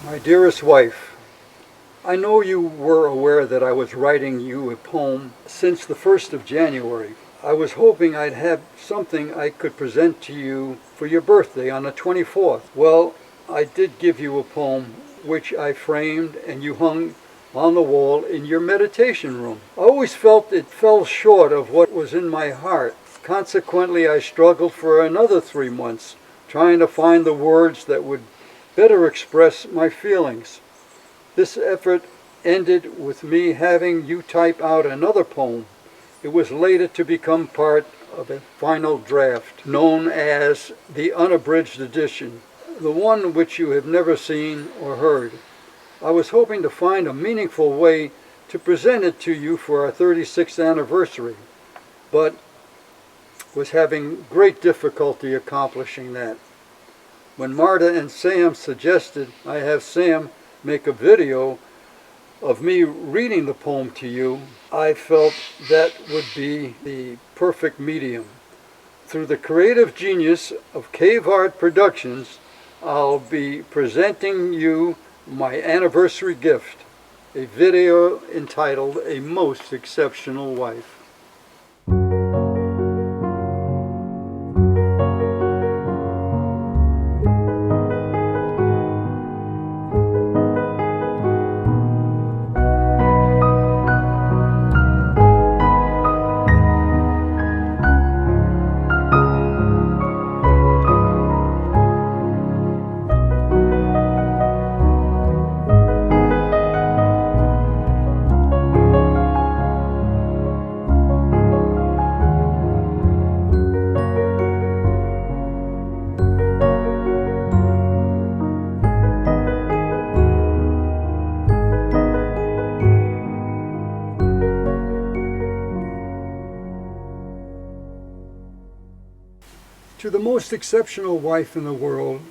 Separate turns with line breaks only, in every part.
My dearest wife, I know you were aware that I was writing you a poem since the 1st of January. I was hoping I'd have something I could present to you for your birthday on the 24th. Well, I did give you a poem which I framed and you hung on the wall in your meditation room. I always felt it fell short of what was in my heart. Consequently, I struggled for another 3 months, trying to find the words that would better express my feelings. This effort ended with me having you type out another poem. It was later to become part of a final draft known as the unabridged edition, the one which you have never seen or heard. I was hoping to find a meaningful way to present it to you for our 36th anniversary, but was having great difficulty accomplishing that. When Marta and Sam suggested I have Sam make a video of me reading the poem to you, I felt that would be the perfect medium. Through the creative genius of Cave Art Productions, I'll be presenting you my anniversary gift, a video entitled A Most Exceptional Wife. To the most exceptional wife in the world,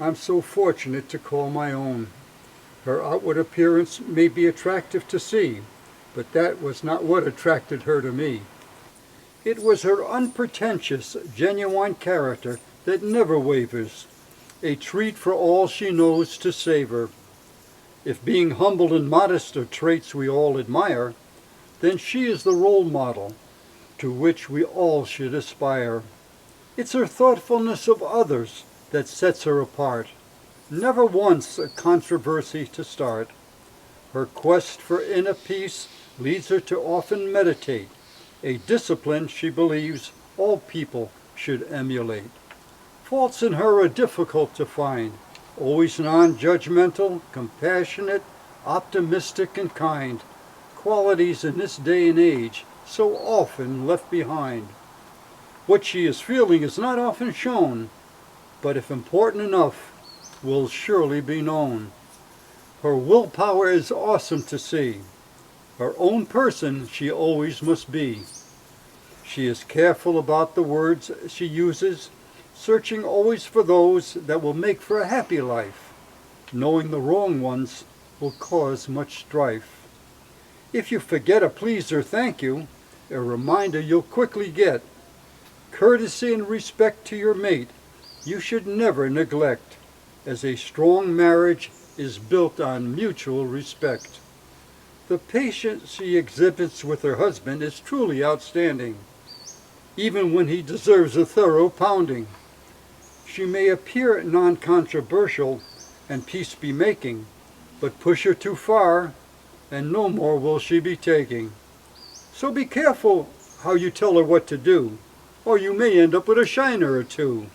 I'm so fortunate to call my own. Her outward appearance may be attractive to see, but that was not what attracted her to me. It was her unpretentious, genuine character that never wavers, a treat for all she knows to savor. If being humble and modest are traits we all admire, then she is the role model to which we all should aspire. It's her thoughtfulness of others that sets her apart, never once a controversy to start. Her quest for inner peace leads her to often meditate, a discipline she believes all people should emulate. Faults in her are difficult to find, always non-judgmental, compassionate, optimistic, and kind, qualities in this day and age so often left behind. What she is feeling is not often shown, but if important enough, will surely be known. Her willpower is awesome to see. Her own person she always must be. She is careful about the words she uses, searching always for those that will make for a happy life, knowing the wrong ones will cause much strife. If you forget a please or thank you, a reminder you'll quickly get. Courtesy and respect to your mate you should never neglect, as a strong marriage is built on mutual respect. The patience she exhibits with her husband is truly outstanding, even when he deserves a thorough pounding. She may appear non-controversial and peace-be-making, but push her too far, and no more will she be taking. So be careful how you tell her what to do, or you may end up with a shiner or two.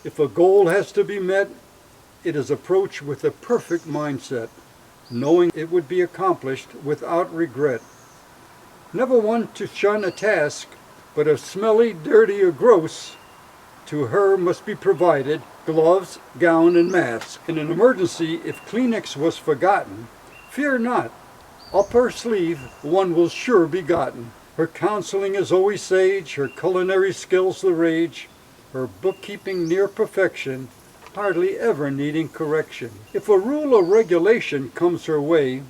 If a goal has to be met, it is approached with a perfect mindset, knowing it would be accomplished without regret. Never one to shun a task, but if smelly, dirty, or gross, to her must be provided gloves, gown, and mask. In an emergency, if Kleenex was forgotten, fear not, up her sleeve one will sure be gotten. Her counseling is always sage, her culinary skills the rage, her bookkeeping near perfection, hardly ever needing correction. If a rule or regulation comes her way,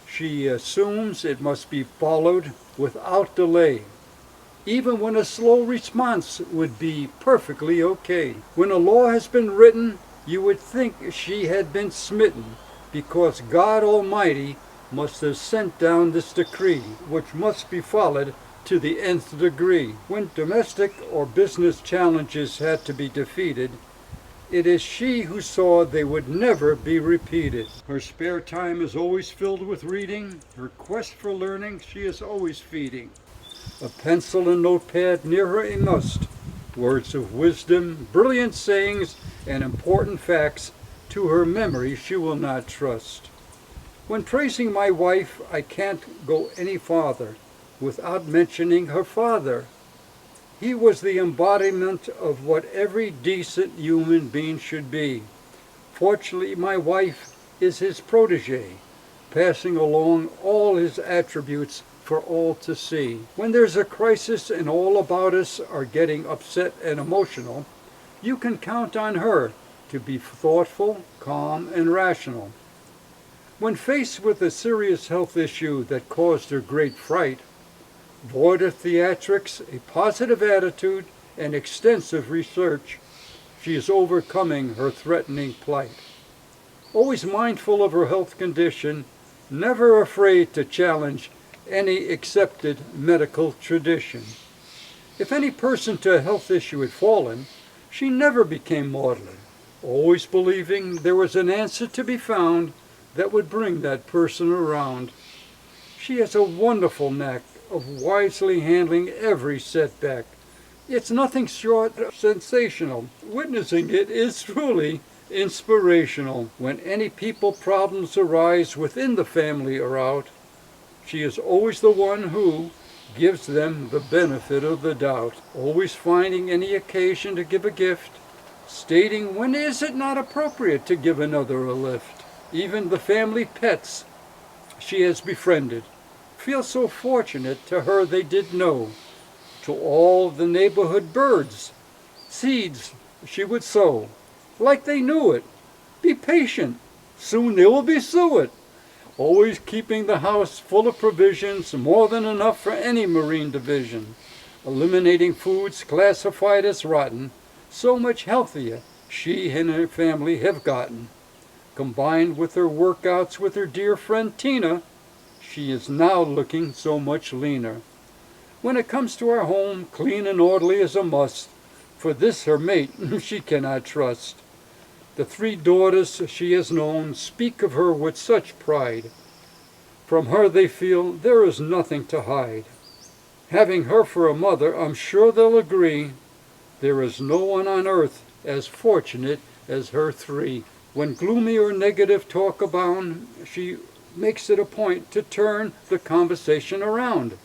she assumes it must be followed without delay, even when a slow response would be perfectly okay. When a law has been written, You would think she had been smitten, because God Almighty must have sent down this decree, which must be followed to the nth degree. When domestic or business challenges had to be defeated, it is she who saw they would never be repeated. Her spare time is always filled with reading. Her quest for learning she is always feeding. A pencil and notepad near her a must. Words of wisdom, brilliant sayings, and important facts to her memory she will not trust. When praising my wife, I can't go any farther without mentioning her father. He was the embodiment of what every decent human being should be. Fortunately, my wife is his protege, passing along all his attributes for all to see. When there's a crisis and all about us are getting upset and emotional, you can count on her to be thoughtful, calm, and rational. When faced with a serious health issue that caused her great fright, void of theatrics, a positive attitude, and extensive research, she is overcoming her threatening plight. Always mindful of her health condition, never afraid to challenge any accepted medical tradition. If any person to a health issue had fallen, she never became maudlin, always believing there was an answer to be found that would bring that person around. She has a wonderful knack of wisely handling every setback. It's nothing short of sensational. Witnessing it is truly inspirational. When any people problems arise within the family or out, she is always the one who gives them the benefit of the doubt, always finding any occasion to give a gift, stating when is it not appropriate to give another a lift. Even the family pets she has befriended feel so fortunate to her they did know. To all the neighborhood birds, seeds she would sow, like they knew it. Be patient, soon they will be suet. Always keeping the house full of provisions, more than enough for any marine division. Eliminating foods classified as rotten, so much healthier she and her family have gotten. Combined with her workouts with her dear friend Tina, she is now looking so much leaner. When it comes to our home, clean and orderly is a must. For this her mate she cannot trust. The 3 daughters she has known speak of her with such pride. From her they feel there is nothing to hide. Having her for a mother, I'm sure they'll agree, there is no one on earth as fortunate as her 3. When gloomy or negative talk abound, she makes it a point to turn the conversation around,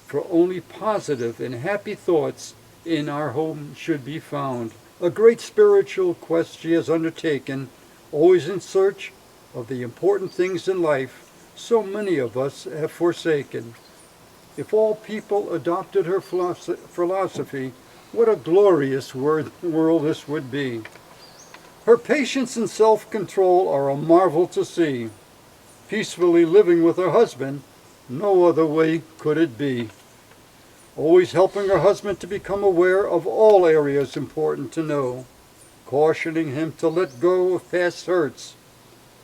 for only positive and happy thoughts in our home should be found. A great spiritual quest she has undertaken, always in search of the important things in life so many of us have forsaken. If all people adopted her philosophy, what a glorious world this would be. Her patience and self-control are a marvel to see. Peacefully living with her husband, no other way could it be. Always helping her husband to become aware of all areas important to know, cautioning him to let go of past hurts,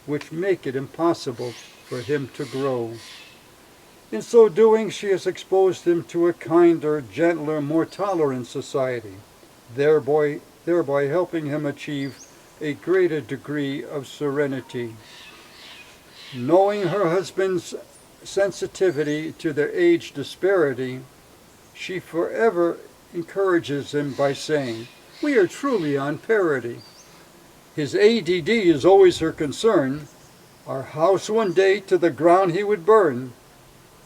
which make it impossible for him to grow. In so doing, she has exposed him to a kinder, gentler, more tolerant society, thereby helping him achieve a greater degree of serenity. Knowing her husband's sensitivity to their age disparity, she forever encourages him by saying, "We are truly on parity." His ADD is always her concern. Our house one day to the ground he would burn.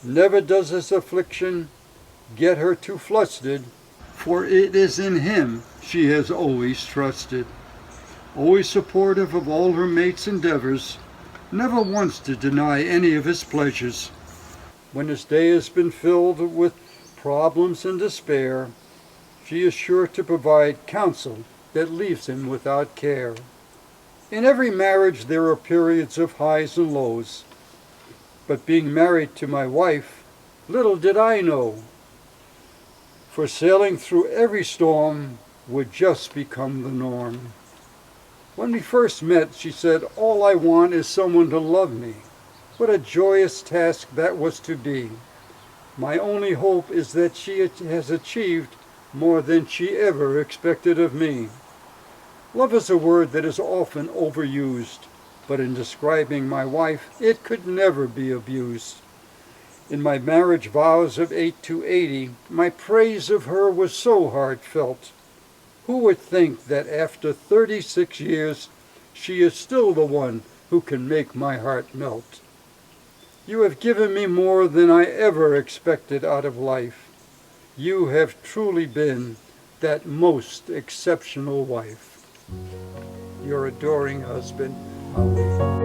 Never does this affliction get her too flustered, for it is in him she has always trusted. Always supportive of all her mate's endeavors, never once to deny any of his pleasures. When his day has been filled with problems and despair, she is sure to provide counsel that leaves him without care. In every marriage there are periods of highs and lows, but being married to my wife, little did I know, for sailing through every storm would just become the norm. When we first met, she said, all I want is someone to love me. What a joyous task that was to be. My only hope is that she has achieved more than she ever expected of me. Love is a word that is often overused, but in describing my wife, it could never be abused. In my marriage vows of 8 to 80, my praise of her was so heartfelt. Who would think that after 36 years, she is still the one who can make my heart melt? You have given me more than I ever expected out of life. You have truly been that most exceptional wife. Your adoring husband, Holly.